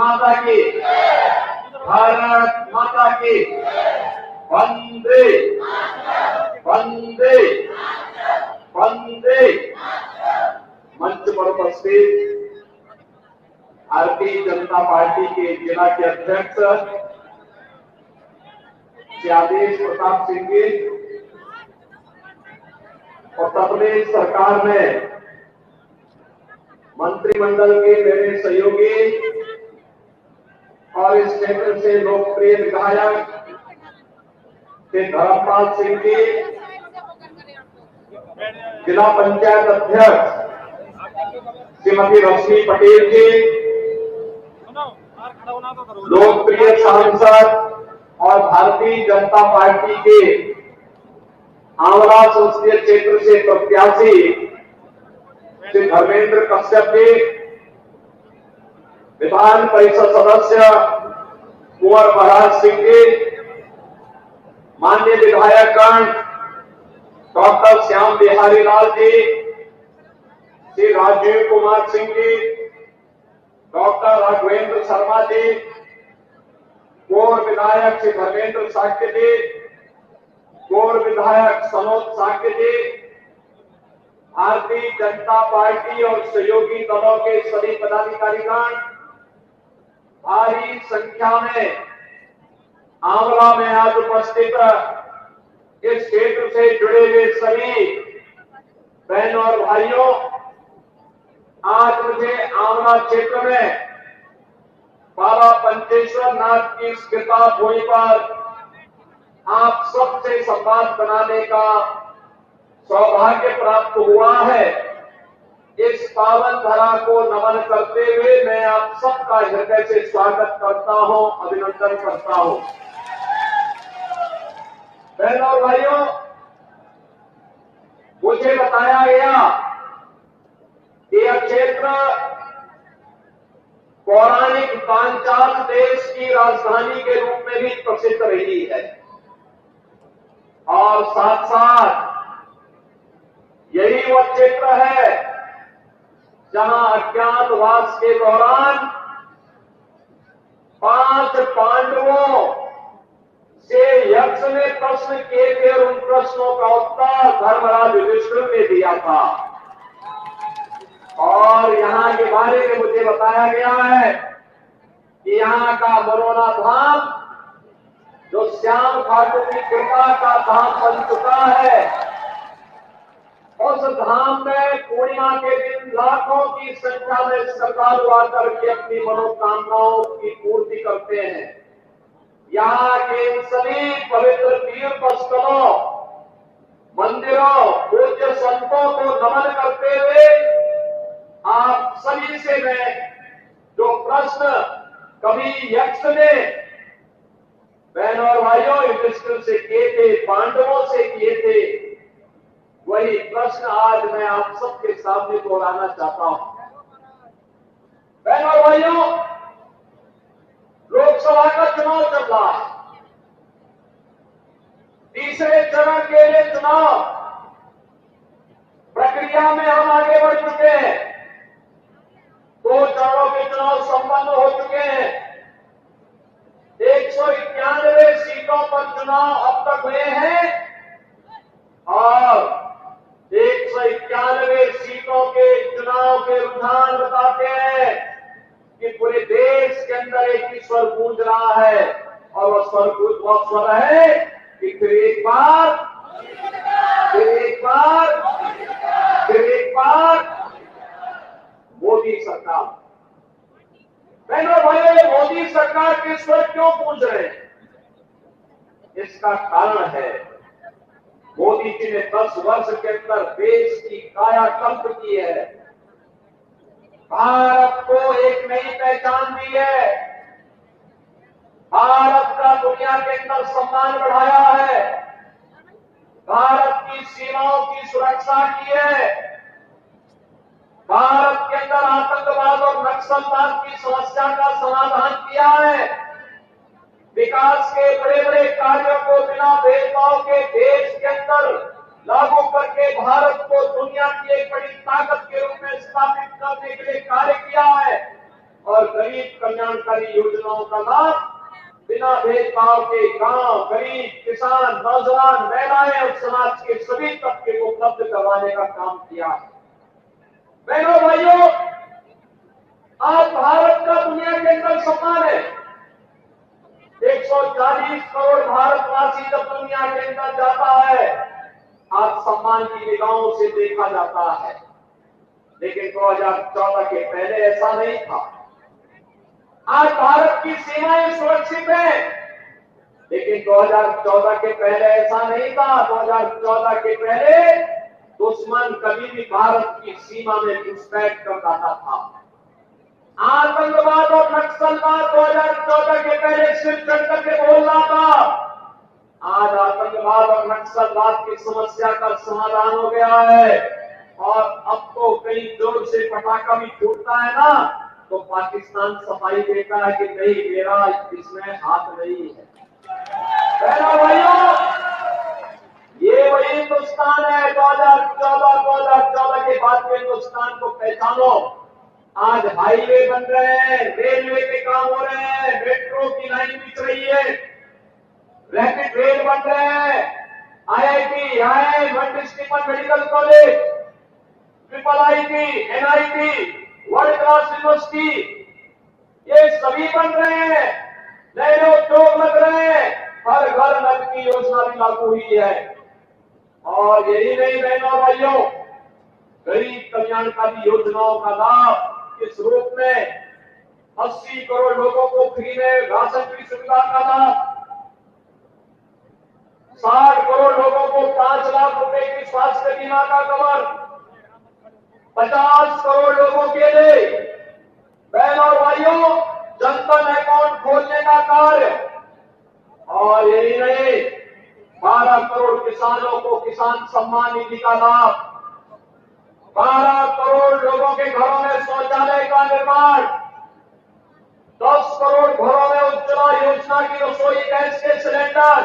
माता की, भारत माता की। वंदे वंदे वंदे। मंच पर उपस्थित भारतीय जनता पार्टी के जिला के अध्यक्ष श्री आदेश प्रताप सिंह जी, उत्तर प्रदेश सरकार में मंत्रिमंडल के मेरे सहयोगी और इस क्षेत्र से लोकप्रिय विधायक श्री धर्मपाल सिंह जी, जिला पंचायत अध्यक्ष श्रीमती रश्मि पटेल जी, लोकप्रिय सांसद और भारतीय जनता पार्टी के आंवला संसदीय क्षेत्र से प्रत्याशी श्री धर्मेंद्र कश्यप जी, विधान परिषद सदस्य कुंवर महाराज सिंह जी, माननीय विधायकगण डॉक्टर श्याम बिहारी लाल जी, श्री राजीव कुमार सिंह जी, डॉक्टर राघवेंद्र शर्मा जी, पूर्व विधायक श्री धर्मेंद्र साक्य जी, पूर्व विधायक सनोज साक्य जी, भारतीय जनता पार्टी और सहयोगी दलों के सभी पदाधिकारीगण, भारी संख्या में आंवला में आज उपस्थित इस क्षेत्र से जुड़े हुए सभी बहनों और भाइयों, आज मुझे आंवला क्षेत्र में बाबा पंचेश्वर नाथ की स्मृता भूमि पर आप सबसे संवाद बनाने का सौभाग्य प्राप्त हुआ है। इस पावन धरा को नमन करते हुए मैं आप सबका हृदय से स्वागत करता हूं, अभिनंदन करता हूं। बहनों और भाइयों, मुझे बताया गया कि यह क्षेत्र पौराणिक पांचाल देश की राजधानी के रूप में भी प्रसिद्ध रही है और साथ साथ यही वह क्षेत्र है जहां अज्ञातवास के दौरान 5 पांडवों से यक्ष ने प्रश्न किए थे और उन प्रश्नों का उत्तर धर्मराज युधिष्ठिर ने दिया था। और यहां के बारे में मुझे बताया गया है कि यहां का मरोना धाम जो श्याम ठाकुर की कृपा का धाम बन चुका है, उस धाम में पूर्णिमा के दिन लाखों की संख्या में श्रद्धालु आकर के अपनी मनोकामनाओं की पूर्ति करते हैं। यहाँ के सभी पवित्र तीर्थ स्थलों, मंदिरों, पूज्य संतों को नमन करते हुए आप सभी से मैं जो प्रश्न कभी यक्ष ने बहनों और भाइयों युधिष्ठिर से किए थे, पांडवों से किए थे, वही प्रश्न आज मैं आप सबके सामने दोहराना चाहता हूं। बहनों और भाइयों, लोकसभा का चुनाव चल रहा है। तीसरे चरण के लिए चुनाव प्रक्रिया में हम आगे बढ़ चुके हैं। 2 चरणों के चुनाव संपन्न हो चुके हैं। 191 सीटों पर चुनाव अब तक हुए हैं और 191 सीटों के चुनाव के रुझान बताते हैं कि पूरे देश के अंदर एक ही स्वर गूंज रहा है और वह स्वर है कि फिर एक बार मोदी सरकार। बहनों भाइयों, मोदी सरकार के स्वर क्यों गूंज रहे हैं? इसका कारण है मोदी जी ने 10 वर्ष के अंदर देश की कायाकल्प की है, भारत को एक नई पहचान दी है, भारत का दुनिया के अंदर सम्मान बढ़ाया है, भारत की सीमाओं की सुरक्षा की है, भारत के अंदर आतंकवाद और नक्सलवाद की समस्या का समाधान किया है, विकास के बड़े बड़े कार्यों को बिना भेदभाव के देश के अंदर लागू करके भारत को दुनिया की एक बड़ी ताकत के रूप में स्थापित करने के लिए कार्य किया है। और गरीब कल्याणकारी योजनाओं का लाभ बिना भेदभाव के गांव, गरीब, किसान, नौजवान, महिलाएं और समाज के सभी तबके को उपलब्ध करवाने का काम किया। बहनों भाइयों, आज भारत का दुनिया के अंदर सम्मान है। 140 करोड़ भारतवासी जब दुनिया के अंदर जाता है, आज सम्मान की निगाहों से देखा जाता है। लेकिन 2014 के पहले ऐसा नहीं था। आज भारत की सीमाएं सुरक्षित हैं, लेकिन 2014 के पहले ऐसा नहीं था। 2014 के पहले दुश्मन कभी भी भारत की सीमा में घुसपैठ कर जाता था। आतंकवाद और नक्सलवाद 2014 के पहले सिर्फ चढ़ करके बोल रहा था। आज आतंकवाद और नक्सलवाद की समस्या का समाधान हो गया है, और अब तो कई जोर से पटाखा भी फूटता है ना, तो पाकिस्तान सफाई देता है कि नहीं, मेरा इसमें हाथ नहीं है। भाइयों, ये वही हिंदुस्तान है 2014 के बाद के हिंदुस्तान को पहचानो। आज हाईवे बन रहे हैं, रेलवे के काम हो रहे हैं, मेट्रो की लाइन बिछ रही है, रैपिड रेल बन रहे हैं, IIT, IIM, multi medical college, IIT, NIT, world class university, ये सभी बन रहे हैं। नए नए उद्योग लग रहे हैं, हर घर नल की योजना भी लागू हुई है। और यही नहीं बहनों भाइयों, गरीब कल्याणकारी योजनाओं का लाभ इस रूप में 80 करोड़ लोगों को फ्री में राशन की सुविधा का लाभ, 60 करोड़ लोगों को 5 लाख रुपए की स्वास्थ्य बीमा का कवर, 50 करोड़ लोगों के लिए बहनों और भाइयों जनधन अकाउंट खोलने का कार्य, और यही नहीं 12 करोड़ किसानों को किसान सम्मान निधि का लाभ, 12 करोड़ लोगों के घरों में शौचालय का निर्माण, 10 करोड़ घरों में उज्ज्वला योजना की रसोई गैस के सिलेंडर,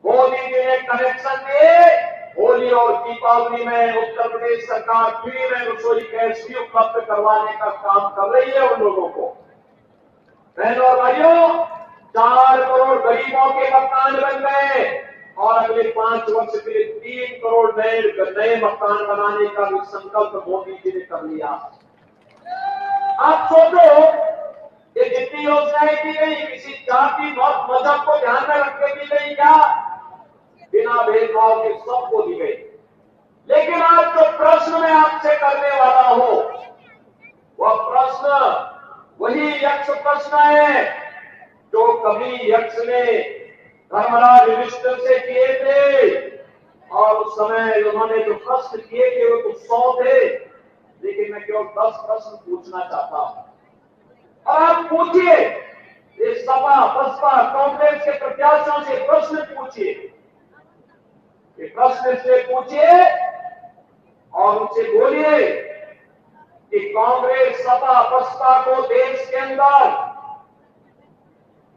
मोदी जी ने कनेक्शन दिए। होली और दीपावली में उत्तर प्रदेश सरकार फ्री में रसोई गैस भी उपलब्ध करवाने का काम कर रही है उन लोगों को। बहनों और भाइयों, 4 करोड़ गरीबों के मकान बन गए, और अगले 5 वर्ष के लिए 3 करोड़ नए मकान बनाने का भी संकल्प मोदी जी ने कर लिया। आप सोचो, ये जितनी योजनाएं की गई, किसी जाति मत मजहब को ध्यान में रख के दी गई क्या? बिना भेदभाव के सबको दी गई। लेकिन आज जो प्रश्न मैं आपसे करने वाला हूं, वह प्रश्न वही यक्ष प्रश्न है जो कभी यक्ष ने धर्मराज युधिष्ठिर से किए थे, और उस समय उन्होंने जो प्रश्न किए थे वो कुछ 100 थे, लेकिन मैं केवल 10 प्रश्न पूछना चाहता हूं। और आप पूछिए, ये सपा, बसपा, कांग्रेस के प्रत्याशियों से प्रश्न पूछिए, ये प्रश्न इसलिए पूछिए और उनसे बोलिए कि कांग्रेस, सपा, बसपा को देश के अंदर,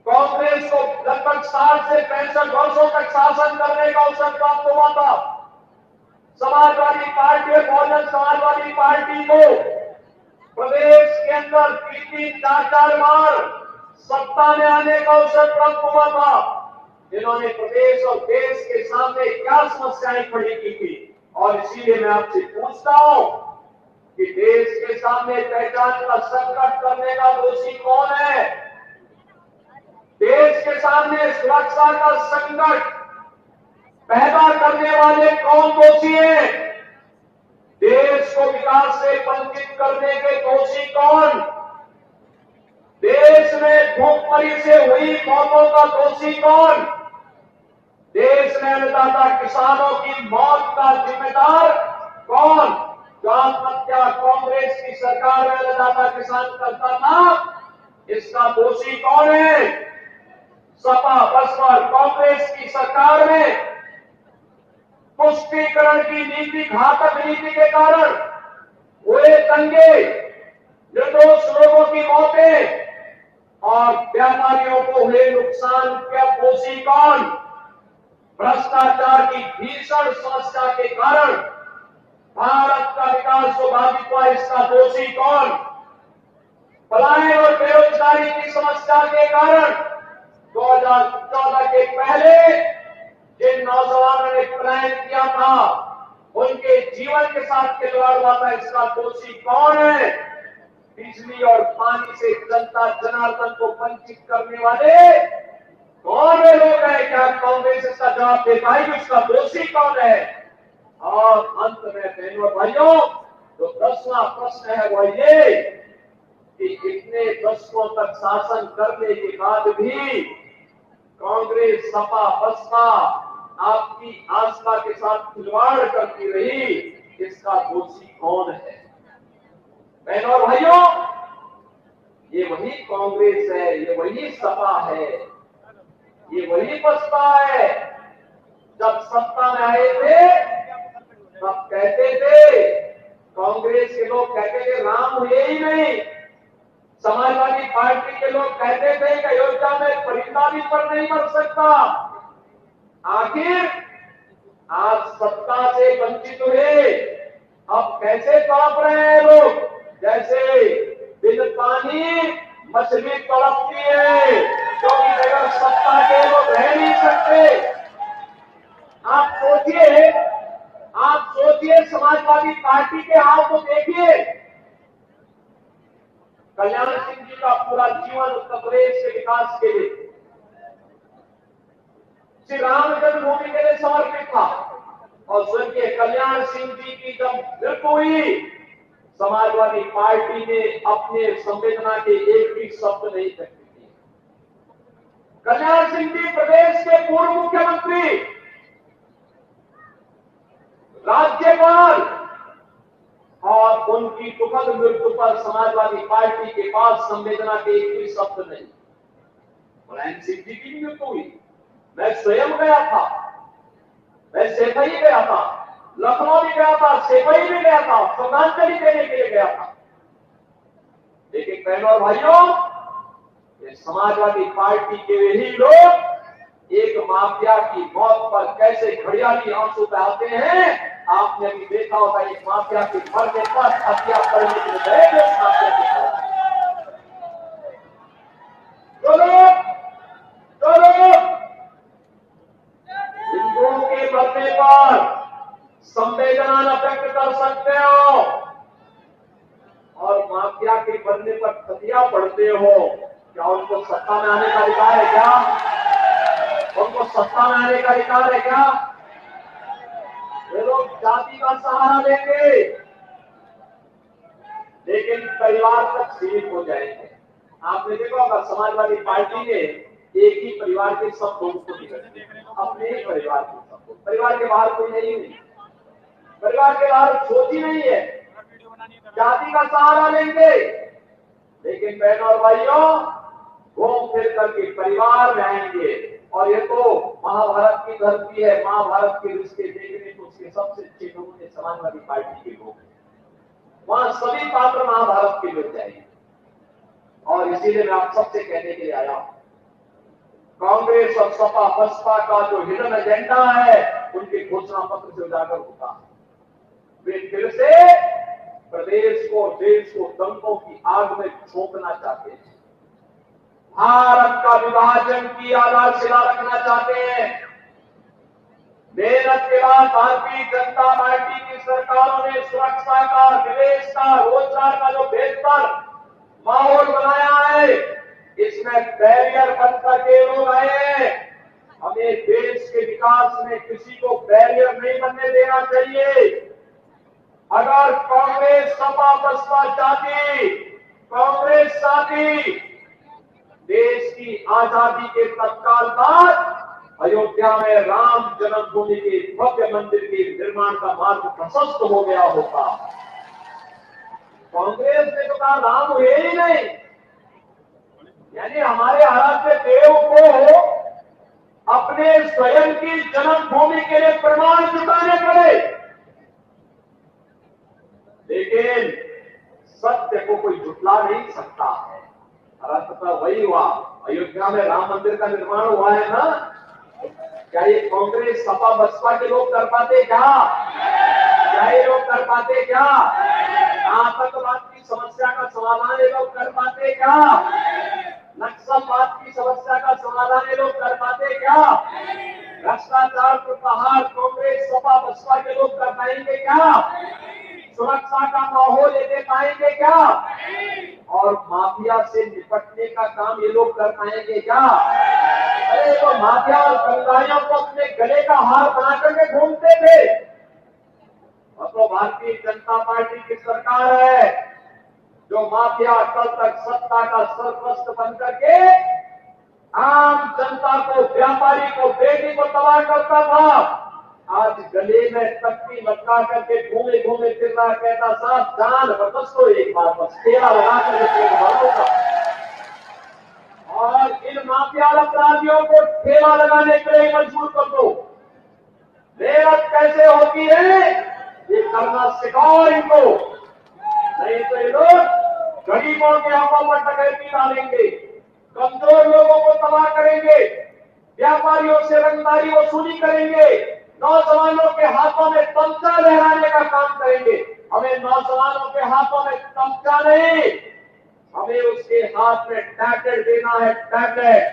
कांग्रेस को लगभग 60 से 65 वर्षों तक शासन करने का अवसर प्राप्त हुआ था। समाजवादी पार्टी और बहुजन समाजवादी पार्टी को प्रदेश के अंदर 3-4 बार सत्ता में आने का अवसर प्राप्त हुआ था। इन्होंने प्रदेश और देश के सामने क्या समस्याएं खड़ी की थी, और इसीलिए मैं आपसे पूछता हूं कि देश के सामने पहचान का संकट करने का दोषी कौन है? देश के सामने सुरक्षा का संकट पैदा करने वाले कौन दोषी हैं? देश को विकास से वंचित करने के दोषी कौन? देश में भूखमरी से हुई मौतों का दोषी कौन? देश में अन्नदाता किसानों की मौत का जिम्मेदार कौन? जो आत्महत्या कांग्रेस की सरकार में अन्नदाता किसान करता था, इसका दोषी कौन है? सपा, बसपा और कांग्रेस की सरकार में पुष्टिकरण की नीति, घातक नीति के कारण हुए दंगे, निर्दोष लोगों की मौतें और व्यापारियों को हुए नुकसान का दोषी कौन? भ्रष्टाचार की भीषण समस्या के कारण भारत का विकास को बाधित हुआ, इसका दोषी कौन? पलायन और बेरोजगारी की समस्या के कारण 2014 के पहले जिन नौजवानों ने पलायन किया था, उनके जीवन के साथ खिलवाड़ हुआ था, इसका दोषी कौन है? बिजली और पानी से जनता जनार्दन को वंचित करने वाले कौन वे लोग हैं? क्या कांग्रेस इसका जवाब दे पाएगी? उसका दोषी कौन है? और अंत में बहनों और भाइयों, जो 10वां प्रश्न है वो ये कि इतने दशकों तक शासन करने के बाद भी कांग्रेस, सपा, बसपा आपकी आस्था के साथ खिलवाड़ करती रही, इसका दोषी कौन है? बहनों और भाइयों, ये वही कांग्रेस है, ये वही सपा है, ये वही बसपा है। जब सत्ता में आए थे तब कहते थे, कांग्रेस के लोग कहते थे राम हुए ही नहीं, समाजवादी पार्टी के लोग कहते थे कि अयोध्या में परिंदा भी पर नहीं मर सकता। आखिर आज सत्ता से वंचित हुए, अब कैसे तड़प रहे हैं लोग? जैसे बिन पानी मछली तड़पती है, क्योंकि अगर सत्ता के लोग रह नहीं सकते। आप सोचिए समाजवादी पार्टी के हाल को देखिए। कल्याण सिंह जी का पूरा जीवन उत्तर प्रदेश के विकास के लिए, श्री राम जन्मभूमि के लिए समर्पित था। और स्वर्गीय कल्याण सिंह जी की जब मृत्यु हुई, समाजवादी पार्टी ने अपने संवेदना के एक भी शब्द नहीं व्यक्त किए। कल्याण सिंह जी प्रदेश के पूर्व मुख्यमंत्री, राज्यपाल, और उनकी दुखद मृत्यु पर समाजवादी पार्टी के पास संवेदना के एक भी शब्द नहीं। मुलायम सिंह जी की मृत्यु हुई, मैं स्वयं गया था, मैं सेफई गया था, लखनऊ भी गया था, सेफई भी गया था, श्रद्धांजलि देने के लिए गया था। लेकिन बहनों और भाइयों, ये समाजवादी पार्टी के ही लोग एक माफिया की मौत पर कैसे घड़ियाली आंसू बहाते हैं, आपने भी देखा होगा। एक माफिया के मरने पर हत्या करने के लिए गए माफिया के साथ हिंदुओं के मरने पर संवेदना न व्यक्त कर सकते हो और माफिया के मरने पर खतिया पढ़ते हो, क्या उनको सत्ता में आने का अधिकार है? क्या उनको सत्ता में आने का अधिकार है? क्या ये लोग जाति का सहारा लेंगे, लेकिन परिवार तक सीमित हो जाएंगे। आपने देखा होगा समाजवादी पार्टी ने एक ही परिवार के सब लोगों को निकल अपने ही परिवार के सब लोग, परिवार के बाहर कोई नहीं, परिवार के बाहर सोची नहीं है, जाति का सहारा लेंगे। लेकिन बहनों और भाइयों, घूम फिर करके परिवार में आएंगे। और ये तो महाभारत की धरती है, महाभारत के रिश्ते देखने को उसके सबसे अच्छे लोगों ने समाजवादी पार्टी के लोग हैं। वहां सभी पात्र महाभारत के लोग जाएंगे। और इसीलिए मैं आप सबसे कहने के लिए आया हूं, कांग्रेस और सपा बसपा का जो हिडन एजेंडा है, उनके घोषणा पत्र से उजागर होता है। वे फिर से प्रदेश को, देश को दंगों की आग में झोंकना चाहते हैं, भारत का विभाजन की आधारशिला रखना चाहते हैं। मेहनत के बाद भारतीय जनता पार्टी की सरकारों ने सुरक्षा का, निवेश का, रोजगार का जो बेहतर माहौल बनाया है, इसमें बैरियर बन करके लोग आए हैं। हमें देश के विकास में किसी को बैरियर नहीं बनने देना चाहिए। अगर कांग्रेस, सपा, बसपा चाहती, कांग्रेस चाहती देश की आजादी के तत्काल बाद अयोध्या में राम जन्मभूमि के भव्य मंदिर के निर्माण का मार्ग प्रशस्त हो गया होता। कांग्रेस ने तो कहा राम हुए ही नहीं, यानी हमारे आराध्य देव को अपने स्वयं की जन्मभूमि के लिए प्रमाण जुटाने पड़े। लेकिन सत्य को कोई झुटला नहीं सकता है। तो वही हुआ, अयोध्या में राम मंदिर का निर्माण हुआ है ना। क्या ये कांग्रेस, सपा, बसपा के लोग कर पाते? क्या ये लोग कर पाते? क्या आतंकवाद की समस्या का समाधान ये लोग कर पाते क्या? नक्सलवाद की समस्या का समाधान ये लोग कर पाते क्या? भ्रष्टाचार को पहाड़ कांग्रेस सपा बसपा के लोग कर पाएंगे क्या? सुरक्षा का माहौल ये दे पाएंगे क्या? और माफिया से निपटने का काम ये लोग कर पाएंगे क्या? अरे तो माफिया और दंगाइयों को अपने गले का हार बना करके घूमते थे। अब तो भारतीय जनता पार्टी की सरकार है जो माफिया कल तक सत्ता का सरपरस्त बन करके आम जनता को, व्यापारी को, बेटी को तबाह करता था। आज गले में तख्ती लटका करके घूमे घूमे फिर रहा, कहता साहब जान बरस तो एक बार बस तेरा लगा करके और इन माफिया अपराधियों को ठेला लगाने के लिए मजबूर कर दो। मेहनत कैसे होती है ये करना सिखाओ इनको, नहीं तो ये लोग गरीबों के हाथों पर डकैती डालेंगे, कमजोर लोगों को तबाह करेंगे, व्यापारियों से रंगदारी वसूली करेंगे, नौजवानों के हाथों में तमचा लहराने का काम करेंगे। हमें नौजवानों के हाथों में तमचा नहीं, हमें उसके हाथ में टैबलेट देना है, टैबलेट,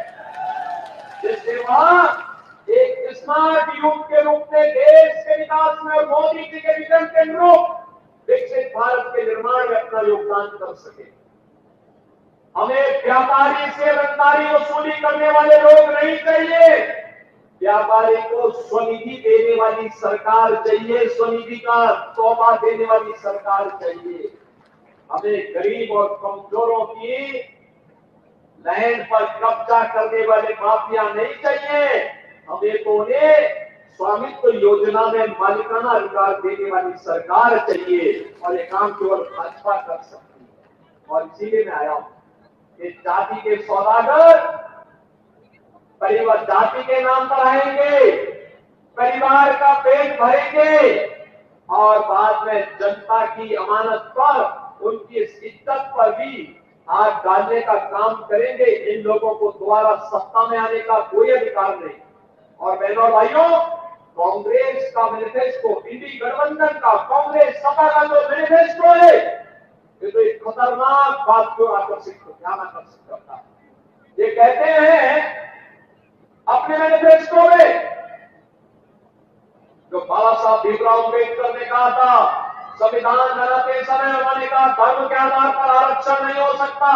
जिससे वह एक स्मार्ट यूथ के रूप में देश के विकास में और मोदी जी के विजन के अनुरूप विकसित भारत के निर्माण में अपना योगदान कर सके। हमें व्यापारी से रंगदारी वसूली करने वाले लोग नहीं चाहिए, व्यापारी को स्वनिधि देने वाली सरकार चाहिए, स्वनिधि का तोहफा देने वाली सरकार चाहिए। हमें गरीब और कमजोरों की लैंड पर कब्जा करने वाले माफिया नहीं चाहिए, हमें तो उन्हें स्वामित्व योजना में मालिकाना अधिकार देने वाली सरकार चाहिए और ये काम केवल भाजपा कर सकती है। और इसीलिए मैं आया हूं कि जाति के सौदागर परिवार जाति के नाम पर आएंगे, परिवार का पेट भरेंगे और बाद में जनता की अमानत पर, उनकी इज्जत पर भी हाथ डालने का काम करेंगे। इन लोगों को दोबारा सत्ता में आने का कोई अधिकार नहीं। और बहनों और भाइयों, कांग्रेस का मैनिफेस्टो, इंडी गठबंधन का, कांग्रेस सपा का जो मैनिफेस्टो है, ये तो एक खतरनाक बात को आकर्षित ध्यान आकर्षित करता है। ये कहते हैं अपने मैनिफेस्टो में, जो बाबा साहब भीमराव अम्बेडकर ने कहा था, संविधान बनाते समय उन्होंने कहा धर्म के आधार पर आरक्षण नहीं हो सकता,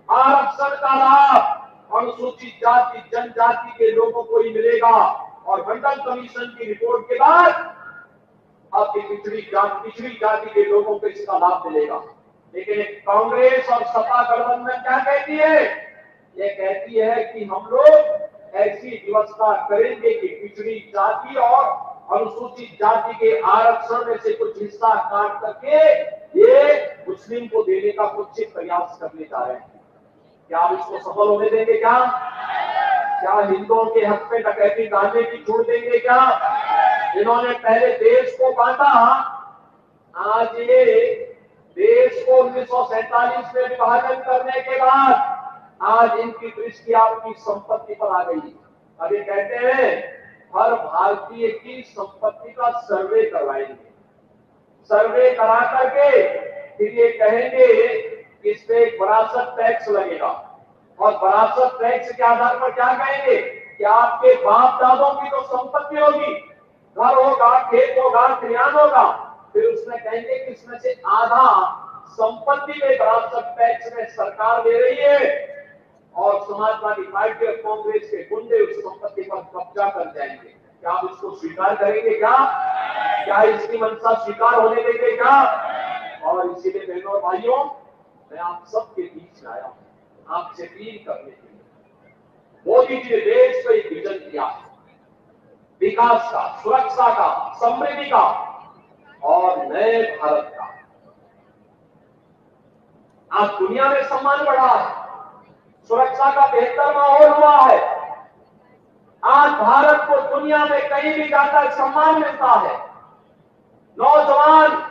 आरक्षण का लाभ अनुसूचित जाति जनजाति के लोगों को ही मिलेगा। और मंडल कमीशन की रिपोर्ट के बाद अब पिछड़ी जाति के लोगों को इसका लाभ मिलेगा। लेकिन कांग्रेस और सपा गठबंधन क्या कहती है? ये कहती है कि हम लोग ऐसी व्यवस्था करेंगे कि पिछड़ी जाति और अनुसूचित जाति के आरक्षण में से कुछ हिस्सा काट करके ये मुस्लिम को देने का कुछ प्रयास करने जा रहे हैं। क्या आप इसको सफल होने देंगे? क्या हिंदुओं के हक में डकैती डालने की छूट देंगे? क्या इन्होंने पहले देश को बांटा, आज ये देश को 1947 में विभाजन करने के बाद आज इनकी दृष्टि आपकी संपत्ति पर आ गई। अभी कहते हैं हर भारतीय की संपत्ति का सर्वे करवाएंगे, सर्वे करा करके फिर ये कहेंगे कि इस पे विरासत टैक्स लगेगा। और विरासत टैक्स के आधार पर क्या कहेंगे कि आपके बाप दादों की तो संपत्ति होगी, घर होगा, खेत होगा, खलिहान होगा, फिर उसमें कहेंगे कि इसमें से आधा संपत्ति में विरासत टैक्स में सरकार दे रही है और समाजवादी पार्टी और कांग्रेस के गुंडे उस संपत्ति पर कब्जा कर जाएंगे। क्या आप इसको स्वीकार करेंगे? क्या इसकी मंशा स्वीकार होने देंगे? क्या? और इसीलिए बहनों और भाइयों, मैं आप सबके बीच में आया हूं आपसे अपील करने के लिए। मोदी जी ने देश को एक विजन दिया है, विकास का, सुरक्षा का, समृद्धि का और नए भारत का। आज दुनिया में सम्मान बढ़ा है, सुरक्षा का बेहतर माहौल हुआ है, आज भारत को दुनिया में कहीं भी जाकर सम्मान मिलता है। नौजवान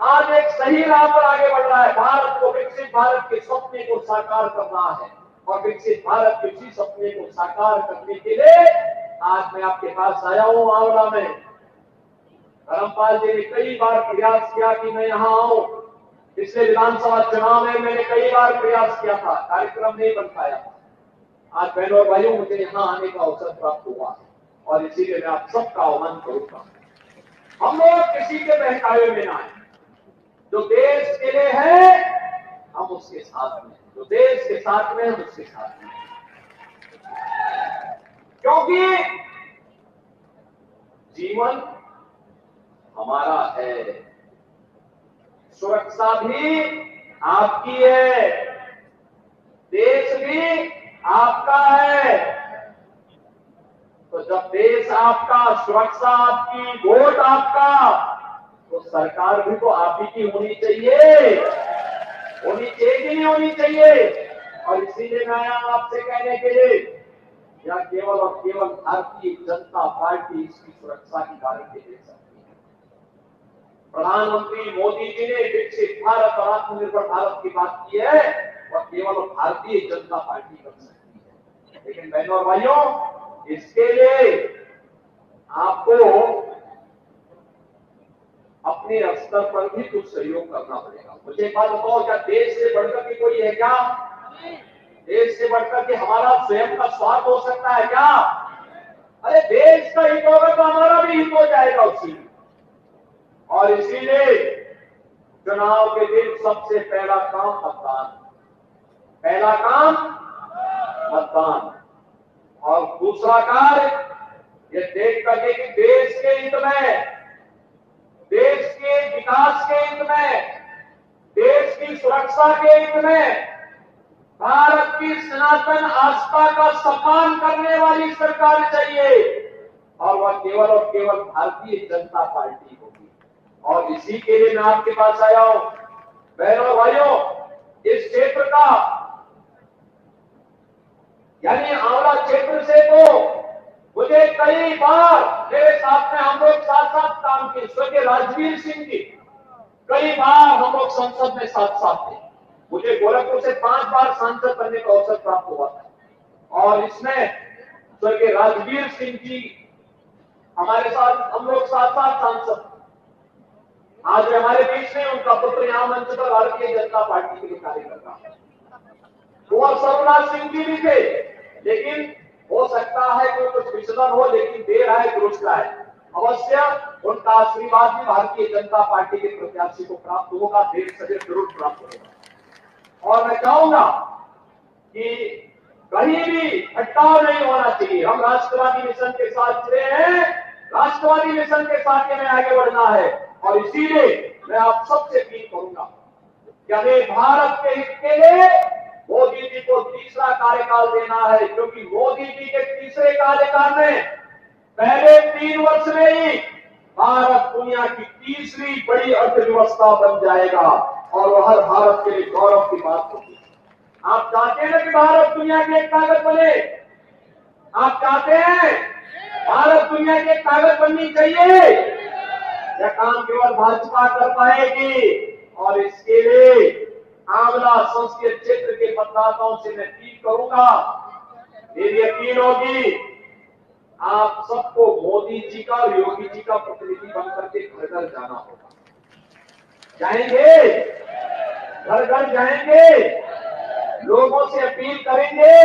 आज एक सही राह पर आगे बढ़ रहा है, भारत को विकसित भारत के सपने को साकार कर रहा है। और विकसित भारत के इसी सपने को साकार करने के लिए आज मैं आपके पास आया हूं आंवला में। धर्मपाल जी ने कई बार प्रयास किया कि मैं यहां आऊं, पिछले विधानसभा चुनाव में मैंने कई बार प्रयास किया था, कार्यक्रम नहीं बन पाया था। आज बहनों और भाइयों, मुझे यहाँ आने का अवसर प्राप्त हुआ और इसीलिए मैं आप सबका आह्वान करूंगा, हम लोग किसी के बहकावे में ना आए। जो देश के लिए है हम उसके साथ में, जो देश के साथ में हम उसके साथ में, क्योंकि जीवन हमारा है, सुरक्षा भी आपकी है, देश भी आपका है। तो जब देश आपका, सुरक्षा आपकी, वोट आपका, तो सरकार भी तो आप ही की होनी चाहिए, होनी चाहिए कि नहीं होनी चाहिए। और इसीलिए मैं आया आपसे कहने के लिए, या केवल और केवल भारतीय जनता पार्टी इसकी सुरक्षा की गारंटी दे सकती है। प्रधानमंत्री मोदी जी ने विकसित भारत और आत्मनिर्भर भारत की बात की है, और केवल भारतीय जनता पार्टी कर सकती है। लेकिन बहनों और भाइयों, इसके लिए आपको अपने स्तर पर भी कुछ सहयोग करना पड़ेगा। मुझे एक बात बताओ, क्या देश से बढ़कर के कोई है क्या? देश से बढ़कर के हमारा स्वयं का स्वार्थ हो सकता है क्या? अरे देश का हित होगा तो हमारा भी हित हो जाएगा उसी। और इसीलिए चुनाव के दिन सबसे पहला काम मतदान, पहला काम मतदान, और दूसरा कार्य ये देख करके कि देश के हित में, देश के विकास के हित में, देश की सुरक्षा के हित में, भारत की सनातन आस्था का सम्मान करने वाली सरकार चाहिए, और वह केवल और केवल भारतीय जनता पार्टी होगी। और इसी के लिए मैं आपके पास आया हूं। बहनों और भाइयों, इस क्षेत्र का, यानी आंवला क्षेत्र से तो मुझे कई बार, मेरे साथ में हम लोग साथ साथ काम किए, स्वर्गीय राजवीर सिंह जी, कई बार हम लोग संसद में साथ साथ थे। मुझे गोरखपुर से 5 बार सांसद बनने का अवसर प्राप्त हुआ था, और इसमें स्वर्गीय राजवीर सिंह जी हमारे साथ, हम लोग साथ साथ सांसद। आज हमारे बीच में उनका पुत्र यहाँ मंच पर भारतीय जनता पार्टी के लिए कार्य कर रहा है। कुंवर सर्वनाथ सिंह जी भी थे, लेकिन हो सकता है कि कुछ विचलन हो, लेकिन देर आए दुरुस्त आए। अवश्य उनका आशीर्वाद भी भारतीय जनता पार्टी के प्रत्याशी को प्राप्त होगा, देर से देर जरूर प्राप्त होगा। और मैं चाहूंगा कि कहीं भी हटाव नहीं होना चाहिए। हम राष्ट्रवादी मिशन के साथ जुड़े हैं, राष्ट्रवादी मिशन के साथ हमें आगे बढ़ना है, और इसीलिए मैं आप सबसे अपील करूंगा कि हमें भारत के हित के लिए मोदी जी को तीसरा कार्यकाल देना है, क्योंकि मोदी जी के तीसरे कार्यकाल में पहले 3 वर्ष में ही भारत दुनिया की तीसरी बड़ी अर्थव्यवस्था बन जाएगा, और वह हर भारत के लिए गौरव की बात होगी। आप चाहते हैं कि भारत दुनिया की एक ताकत बने? आप चाहते हैं भारत दुनिया की एक ताकत बननी चाहिए? यह काम केवल भाजपा कर पाएगी, और इसके लिए आंवला संसदीय क्षेत्र के मतदाताओं से मैं अपील करूंगा, मेरी अपील होगी, आप सबको मोदी जी का और योगी जी का प्रतिनिधि बनकर के घर घर जाना होगा। जाएंगे, घर घर जाएंगे, लोगों से अपील करेंगे,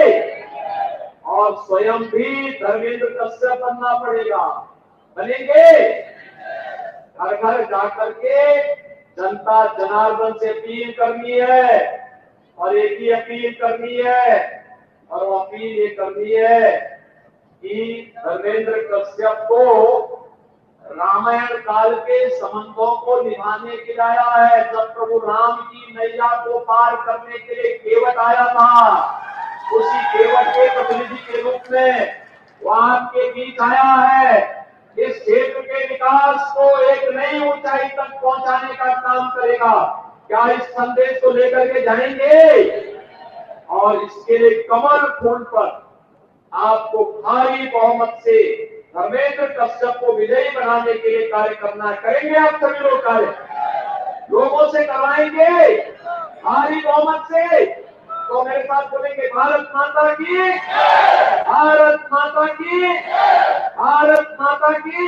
और स्वयं भी धर्मेंद्र कश्यप बनना पड़ेगा। बनेंगे, घर घर जाकर के जनता जनार्दन से अपील करनी है, और एक ही अपील करनी है, और वो अपील ये करनी है कि धर्मेंद्र कश्यप को रामायण काल के संबंधों को निभाने के लिए आया है। जब प्रभु राम की नैया को पार करने के लिए केवट आया था, उसी केवट के प्रतिनिधि के रूप में वो आपके बीच आया है। इस क्षेत्र के विकास को एक नई ऊंचाई तक पहुंचाने का काम करेगा। क्या इस संदेश को लेकर के जाएंगे? और इसके लिए कमल फूल पर आपको भारी बहुमत से धर्मेंद्र कश्यप को विजयी बनाने के लिए कार्य करना करेंगे। आप सभी लोग कार्य लोगों से करवाएंगे भारी बहुमत से। तो मेरे साथ बोलेंगे, भारत माता की, भारत माता की, भारत माता की।